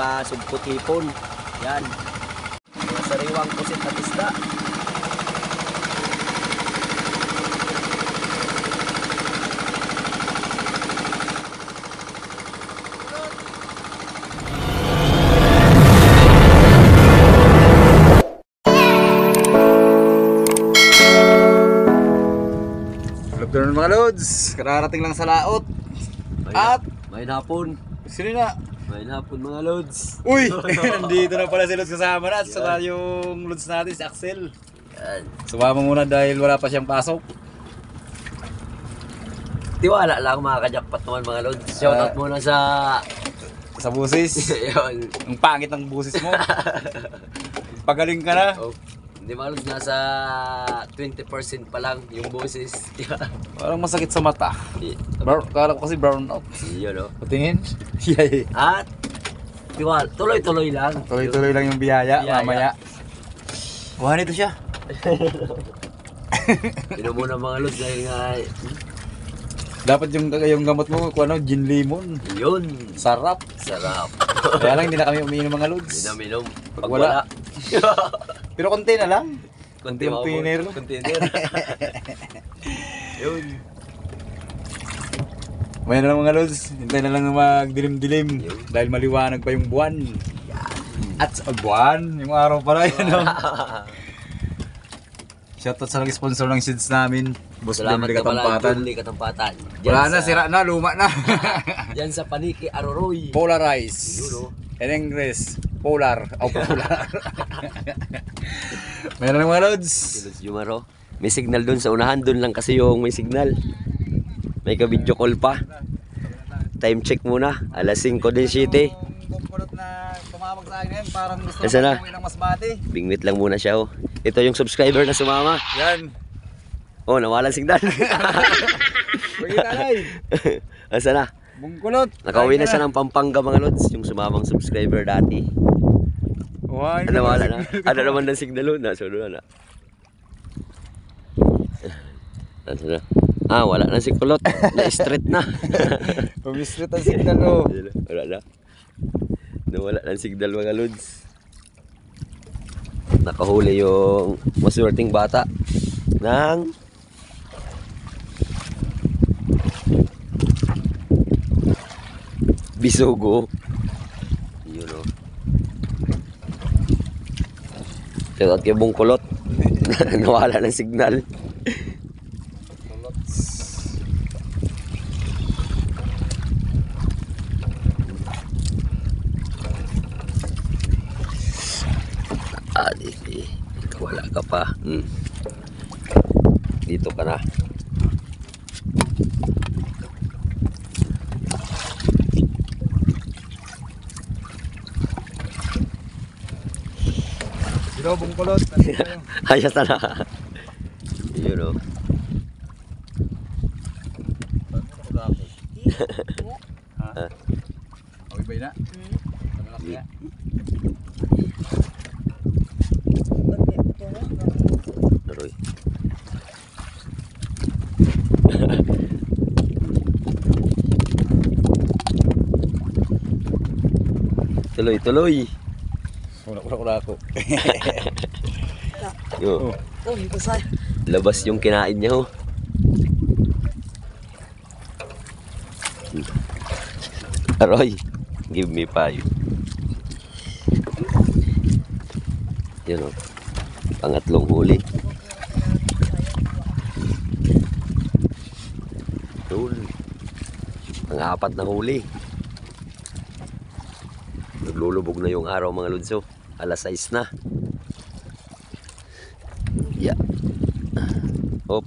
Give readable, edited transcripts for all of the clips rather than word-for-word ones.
saka sugpot hipon. Yan. Mga sariwang pusit at isda. Good afternoon mga lods, kararating lang sa laot. At may hapon. sino na? May hapon mga lods. Uy! Nandito na pala si Lods kasama na. Saka yung Lods natin si Axel. Yan. Sumama muna dahil wala pa siyang pasok. Tiwala lang mga kajakpat naman mga lods. Shoutout muna Sa busis. Yun. Ang pangit ng busis mo. Pagaling ka na. Oh. Hindi mga lods, nasa 20% pa lang yung boses. Parang masakit sa mata. Kala ko kasi brown out. Yun o. Patingin. Yay. At tiwala, tuloy-tuloy lang. Tuloy-tuloy lang yung biyaya. Biyaya. Mamaya. Buhan ito siya. Pino muna mga lods dahil nga Dapat yung gamot mo, kung ano, gin lemon. yun. Sarap. Sarap. Kaya lang hindi na kami umiinom mga Lods. Minum-minum. Pag wala. Pero konti na lang. Container. Container. Yun. May na lang mga Lods. Hintay na lang magdilim-dilim. Yun. Dahil maliwanag pa yung buwan. At buwan, yung araw pala yun. No? Shoutout sa nag-sponsor ng seeds namin. Boss Salamat Blimley ka pala, Katampatan. Blimley Katampatan. Wala na, sira na, luma na. Yan sa Paniki Aroroy. Polarize. Yun, oh. In English, polar. O polar. Mayroon ng mga Lods. Lods Jumaro. May signal dun sa unahan. Dun lang kasi yung may signal. May ka-video call pa. Time check muna. Alas 5:17. Yung kulot na tumawag sa akin ngayon, parang gusto Nasaan na? umuwi ng Masbate. Bingwit lang muna siya. Oh. Ito yung subscriber na sumama. Yan. Oh, nawala ang signal. Pagkita live. Asa na? Bungkulot. Nakauwi na siya ng Pampanga mga lods. Yung sumamang subscriber dati. Wala Nawala na. Ano naman ng signal oh. Nasunod na. Nasa na? Ah, wala na si Kulot. Na-street na. Pumistrit ang signal oh. Wala na. Nawala ng signal mga lods. Nakahuli yung maswerteng bata ng bisogo. Yun o. Shoutout kay Bungkulot. Nawala ng signal. Wala ka pa. Dito ka na. Dito Bungkulot. Ayos na na. Yun o. Ha? Okay ba yun na? Aroy. Tuloy. Wala ako. Yo. Labas yung kinain niya ho. Aroy. Give me 5. Yun o. Pangatlong huli. Pang-apat na huli. Naglulubog na yung araw mga ludso. Alas 6 na. Yeah. Hop.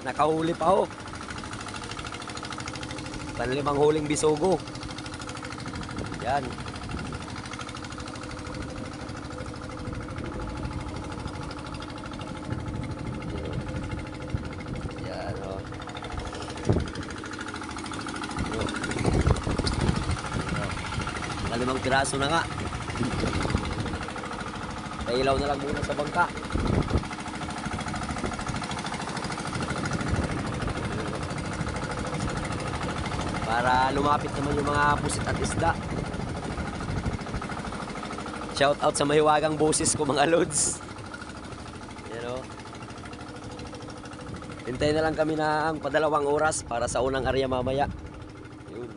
Nakahuli pa ho. Panlimang huling bisogo. Yan. Yan o. Panlimang piraso na nga. Kailaw na lang muna sa bangka. para lumapit naman yung mga pusit at isda. Shout out sa mahiwagang boses ko mga lods. Yan o. Hintayin na lang kami ng padalawang oras para sa unang area mamaya. Yun.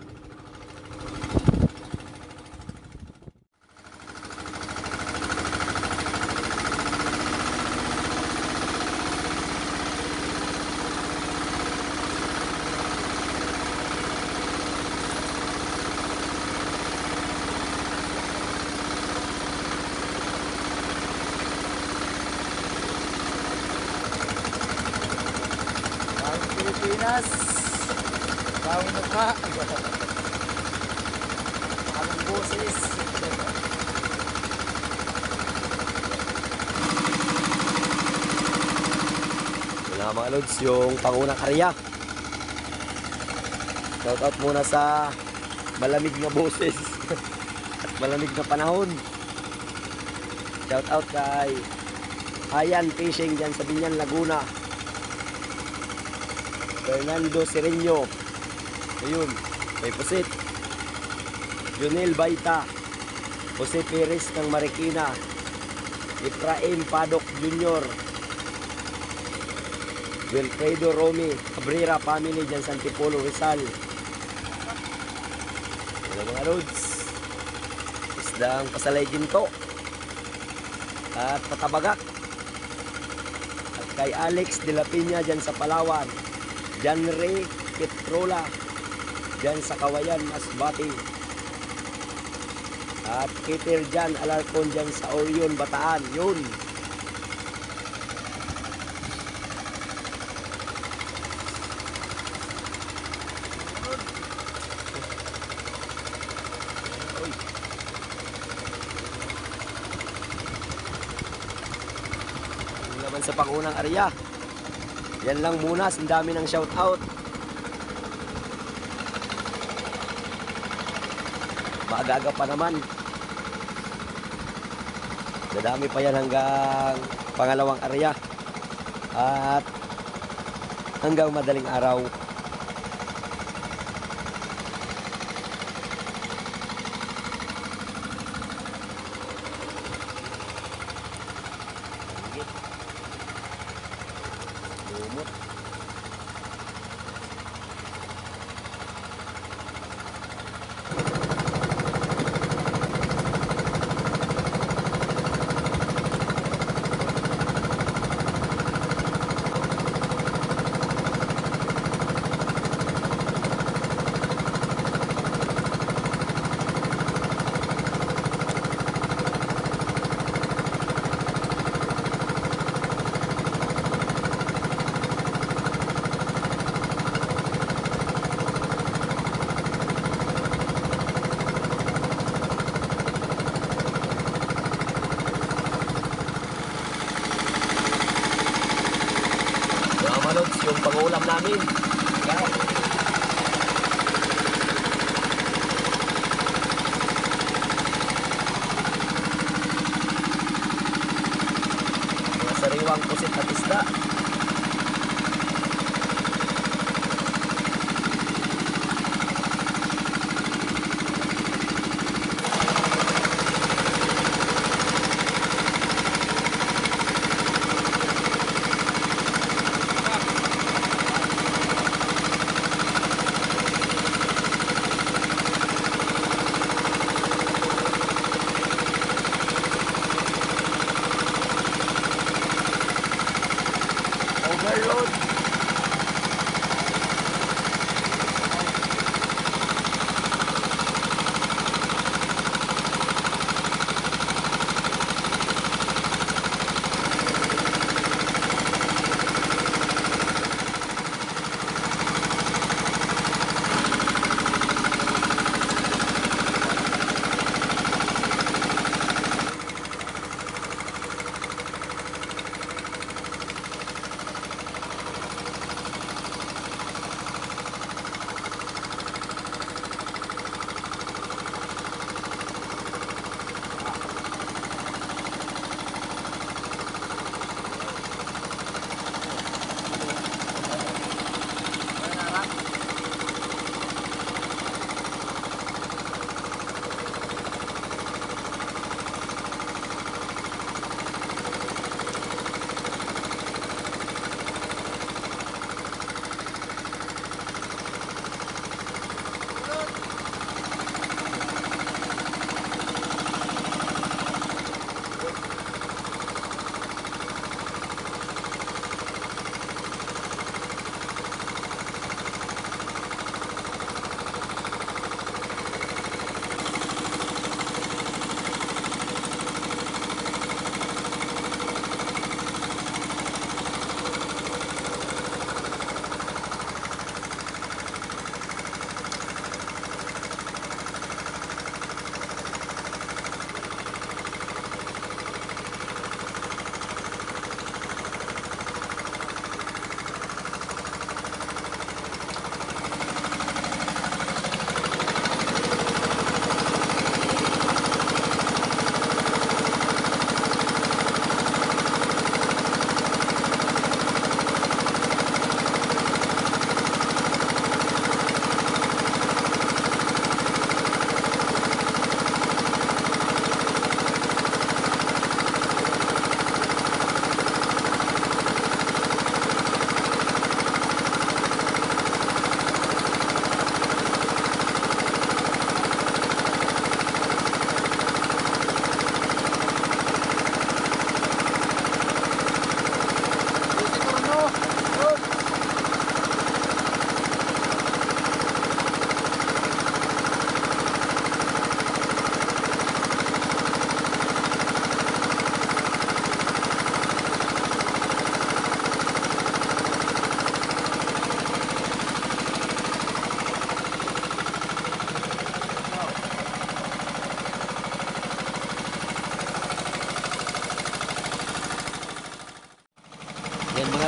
Pilipinas. Bawang mukha. Anong boses. Wala mga lods, yung pangunang area. Shout out muna sa malamig na boses at malamig na panahon. Shout out kay Ayan Fishing dyan sa Binyan, Laguna. Fernando Sereño. Ayun, may pusit. Junel Baita. Jose Perez ng Marikina. Efraim Padok Jr. Wilfredo Romy Cabrera family dyan sa Antipolo, Rizal. Wala mga loads. Isdang pasalay ginto at patabagak. At kay Alex de la Piña dyan sa Palawan. Jan Ray Petrola dyan sa Kawayan, Masbate. At Peter Jan Alarcon dyan sa Orion, Bataan. Yun. Yung laban sa pangunang area. Yan lang muna, ang dami ng shoutout. Maaga-aga pa naman. Dadami pa yan hanggang pangalawang area. At hanggang madaling araw. Lumot. Malods, yung pangulam namin. Yan. Mga sariwang pusit at isda. Overload.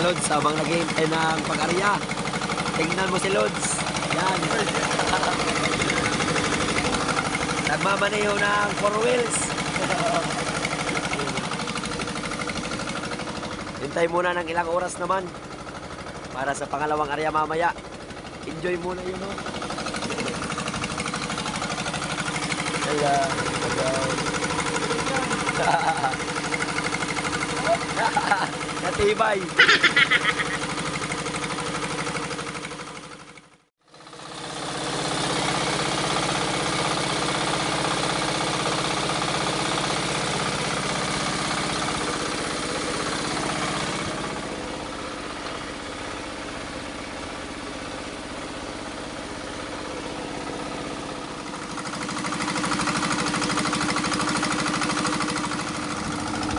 Lods, habang naghihintay ng pag-arya. Tingnan mo si Lods. Yan. Nagmamaneho ng 4 wheels. Hintay muna ng ilang oras naman para sa pangalawang arya mamaya. Enjoy muna yun, no? Hello. Natibay.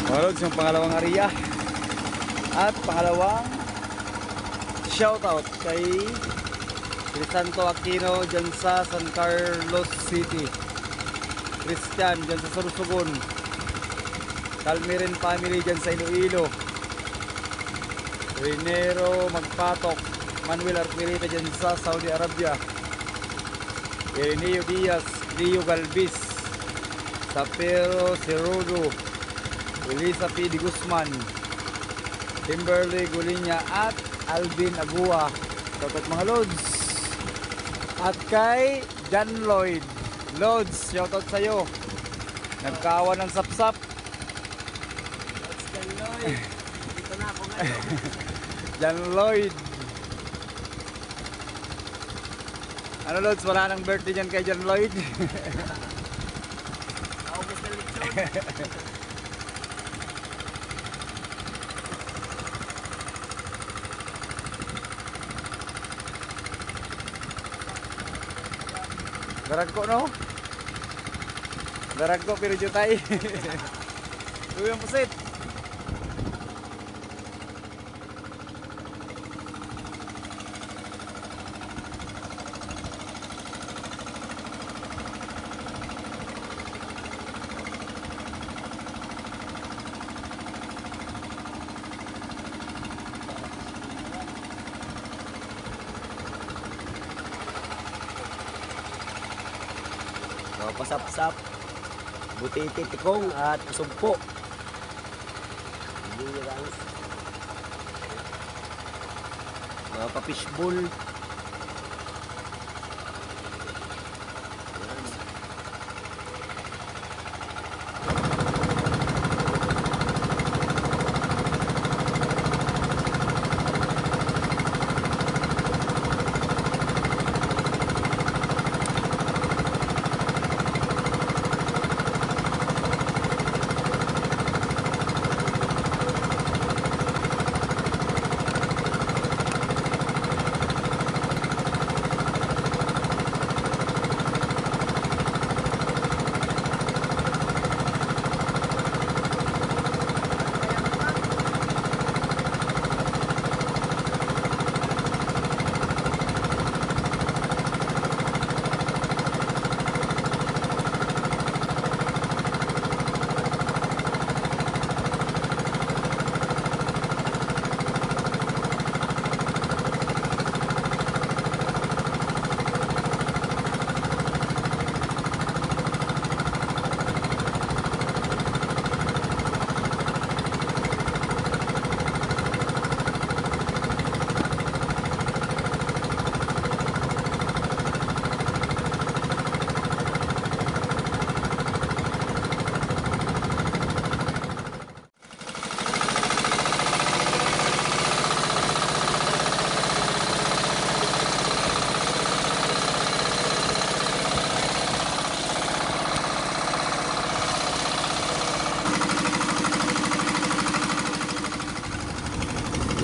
Mga lods, yung pangalawang area at pangalawang shoutout kay Crisanto Aquino dyan sa San Carlos City, Christian dyan sa Sorsogon, Calmiren family dyan sa Iloilo, Renero Magpatok, Manuel Arquilita dyan sa Saudi Arabia, Ireneo Diaz, Rio Galvis, Sapero Cerudo, Elisa P. Di Guzman, Kimberly Gulinya at Alvin Agua. Shoutout mga Lods. At kay John Lloyd. Lods, shoutout sa'yo. Nagkaawa ng sapsap. Lods, John Lloyd. Dito na ako ngayon. John Lloyd. Ano Lods, wala nang birthday dyan kay John Lloyd. August na lechon. Darag ko no? Darag ko pero jutay. Tuyo yung pusit. Pasap-sap, butiti tikong at sumpo. Mga pa-fishbowl.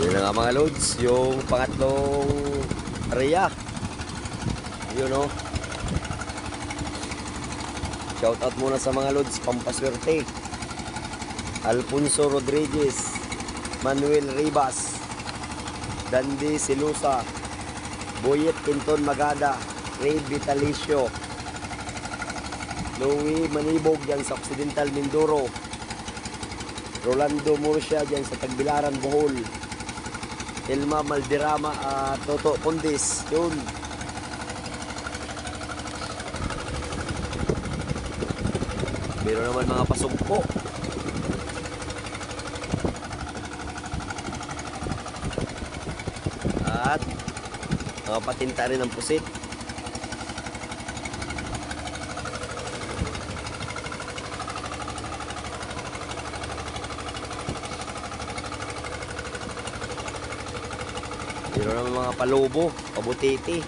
Yun na nga mga Lods, yung pangatlong area. Yun o. Shoutout muna sa mga Lods, Pampaswerte, Alfonso Rodriguez, Manuel Ribas, Dandy Silusa, Boyet Quinton Magada, Ray Vitalicio, Louie Manibog dyan sa Occidental Mindoro, Rolando Murcia dyan sa Tagbilaran, Bohol, Elma Malderama at Toto Pondis. Yun. Meron naman mga pasugpo. At mga patinta rin ng pusit. Meron naman mga palubo, pabutiti.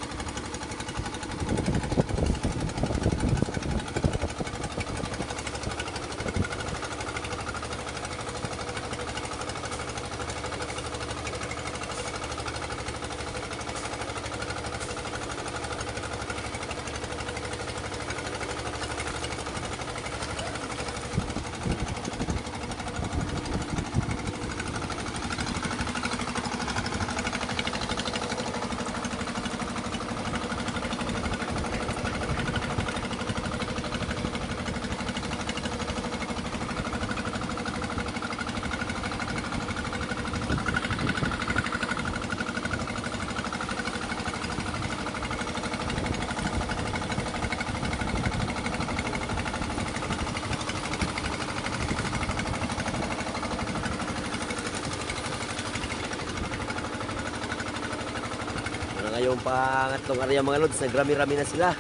Ngayong pangatlong area mga lods, nagrami-rami na sila.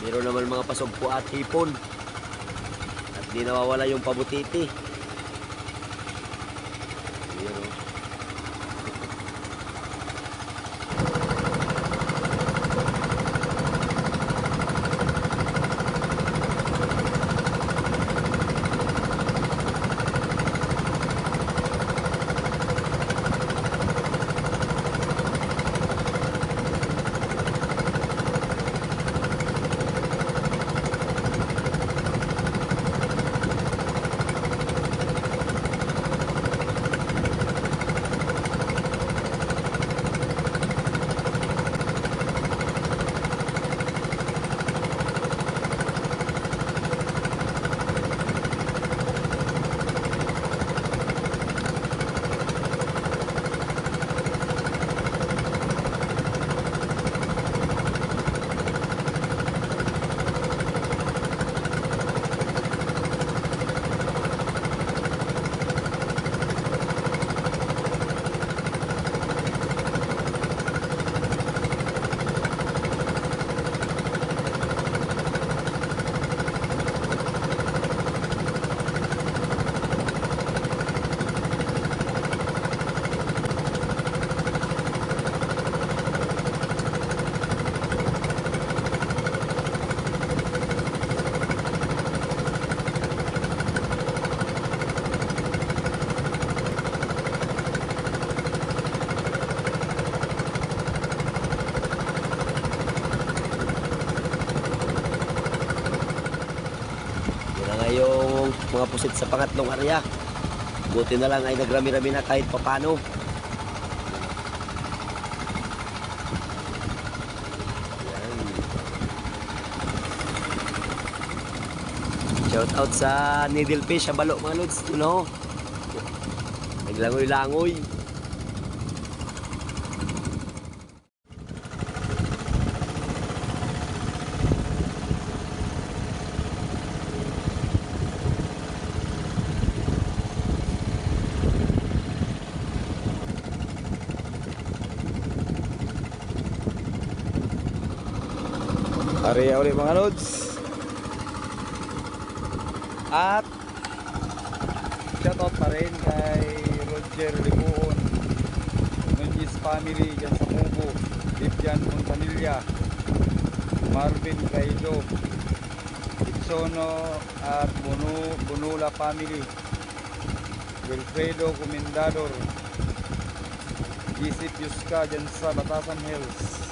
Meron naman mga pasugpo at hipon. At di nawawala yung pabutiti. Ayan, oh. Yung mga pusit sa pangatlong area, buti na lang ay nagrami-rami na kahit papano. Yan. Shout out sa needlefish sa balo mga lods, you know? Naglangoy-langoy. Area ulit mga lods. At shoutout pa rin kay Roger Libuon, Nunez family dyan sa Mubo, Vivian Montanilla, Marvin Caido, Itsono at Bunula family, Wilfredo Comendador, Gisip Yuska dyan sa Batasan Hills,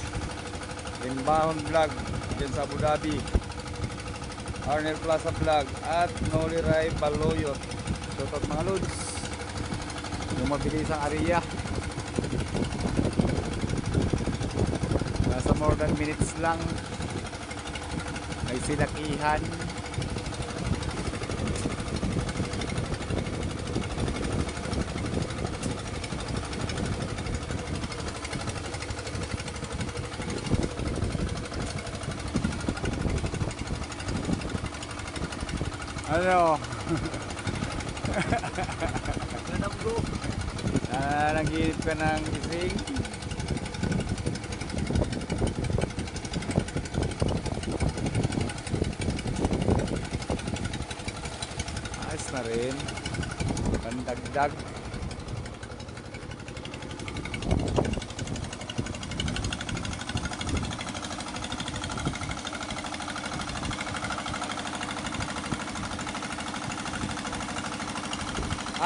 Limbahon Vlog dyan sa Abu Dhabi, Arnel Plaza Vlog at Noliray Baloyot. Shoutout mga lods, yung mabilisang area, nasa more than minutes lang may silakihan. Ano? Ganap bro. Naginip ka ng gising? Ayos na rin. Pandagdag.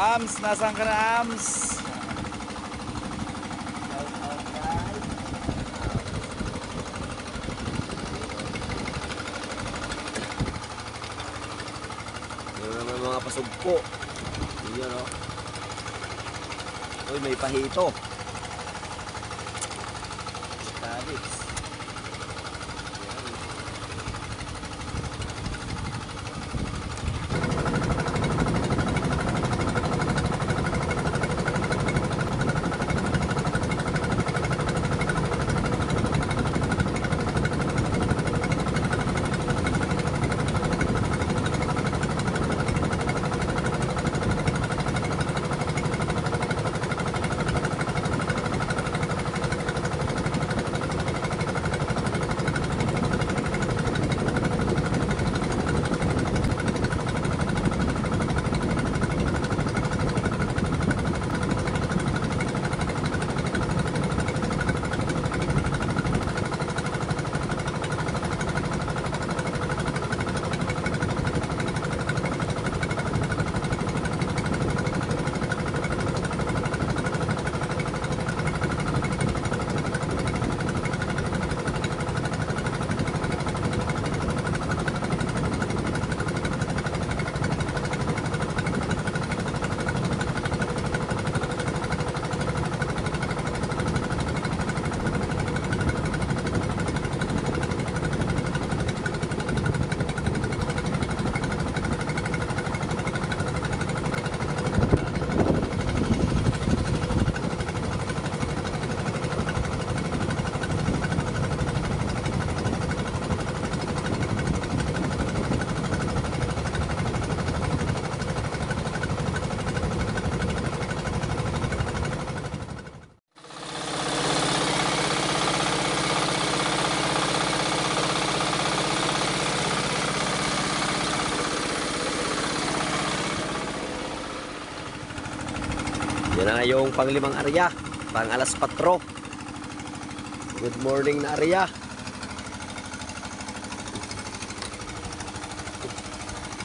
Ams, nasaan ka na Ams? Shout out guys. Yung naman mga pasugpo. Yun no. Uy, may pahito. Calix. Yan na yung panglimang area, pang alas 4. Good morning na area.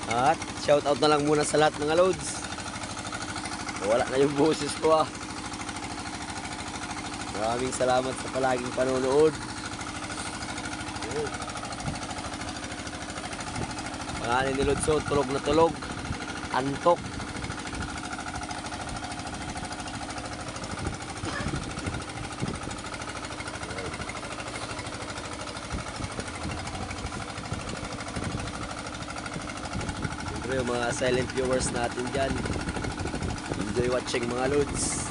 At shout out na lang muna sa lahat mga loads. Wala na yung boses ko ah. Maraming salamat sa palaging panonood. Pangalan ni Lodso, tulog na tulog. Antok. Yung mga silent viewers natin dyan, enjoy watching mga loads.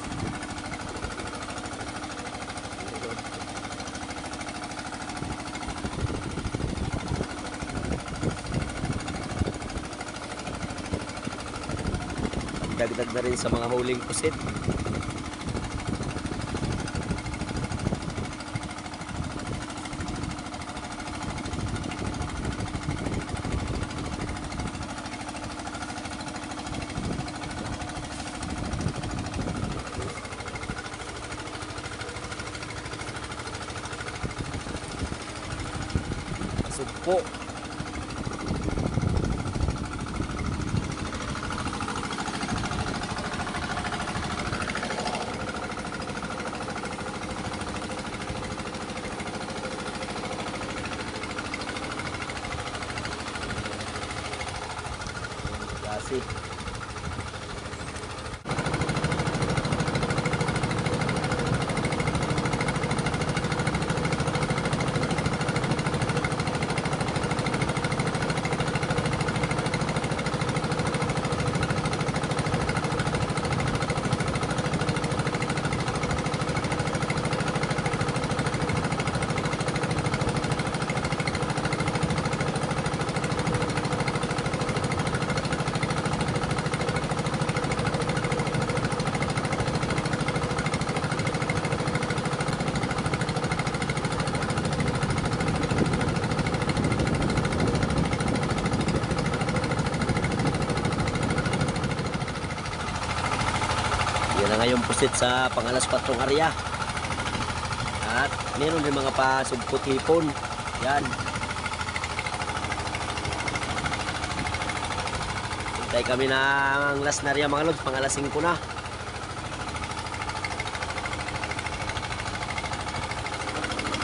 Dagdag na rin sa mga huling pusit. Sugpo. Klase. yung pusit sa pangalas 4 area. At meron din mga pasugpot hipon. Yan. Hintay kami ng last na area mga lods, pangalas 5 na.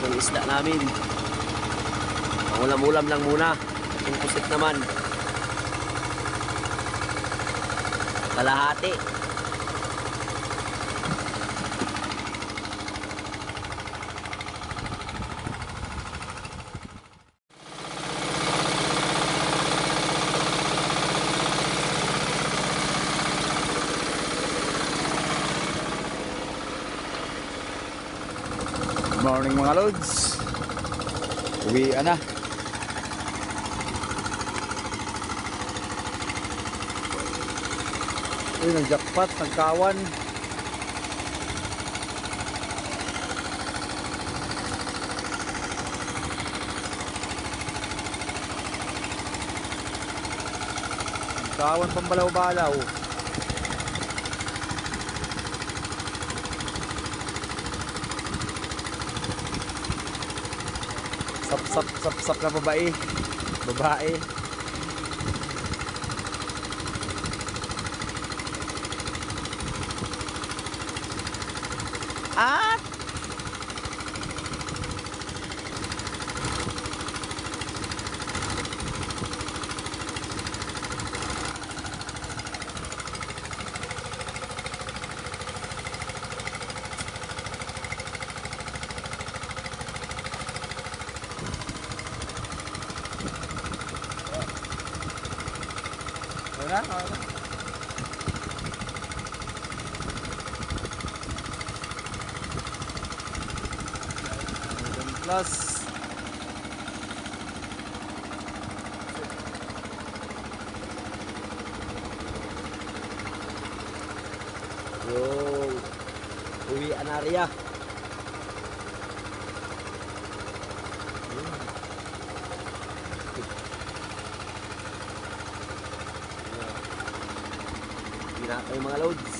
Yung isda namin. Ulam-ulam lang muna. Yung pusit naman. Kalahati. Good morning mga lods. Uwian na. Uy, nag-jackpot, nagkawan. Nagkawan pambalaw-balaw. Sap na babae. Babae. At Wala. Plus Yung uwian na area. Hindi na kayo mga loads.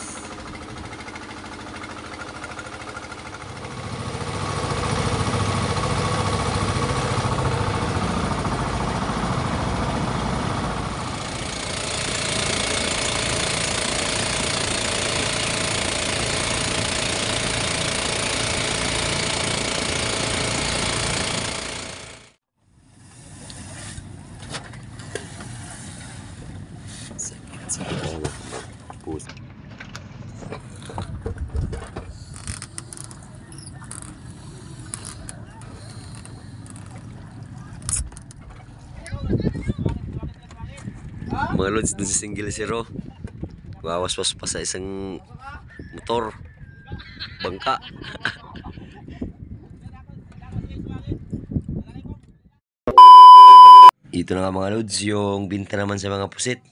Mga loads dun sa single zero, wawas-was pa sa isang motor bangka. Ito na nga mga loads yung binta naman sa mga pusit.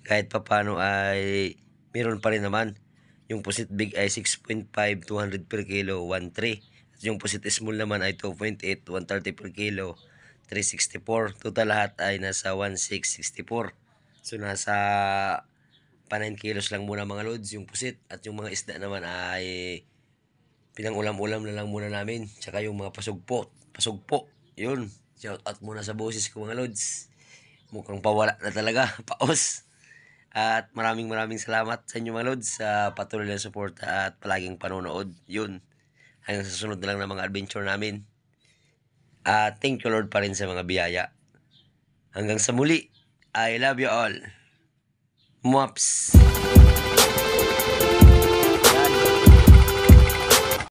Kahit pa paano ay meron pa rin naman. Yung pusit big ay 6.5, 200 per kilo, 1.3. At yung pusit small naman ay 2.8, 130 per kilo, 364. Total lahat ay nasa 1664. So nasa pa 9 kilos lang muna mga loads yung pusit. At yung mga isda naman ay pinang-ulam-ulam na lang muna namin. Tsaka yung mga pasugpo. Yun. Shout out muna sa boses ko mga loads. Mukhang pawala na talaga. Paos. At maraming salamat sa inyo mga loads sa patuloy na support at palaging panonood. Yun. Hanggang sa susunod na lang ng mga adventure namin. At thank you Lord pa rin sa mga biyaya. Hanggang sa muli. I love you all. Mops.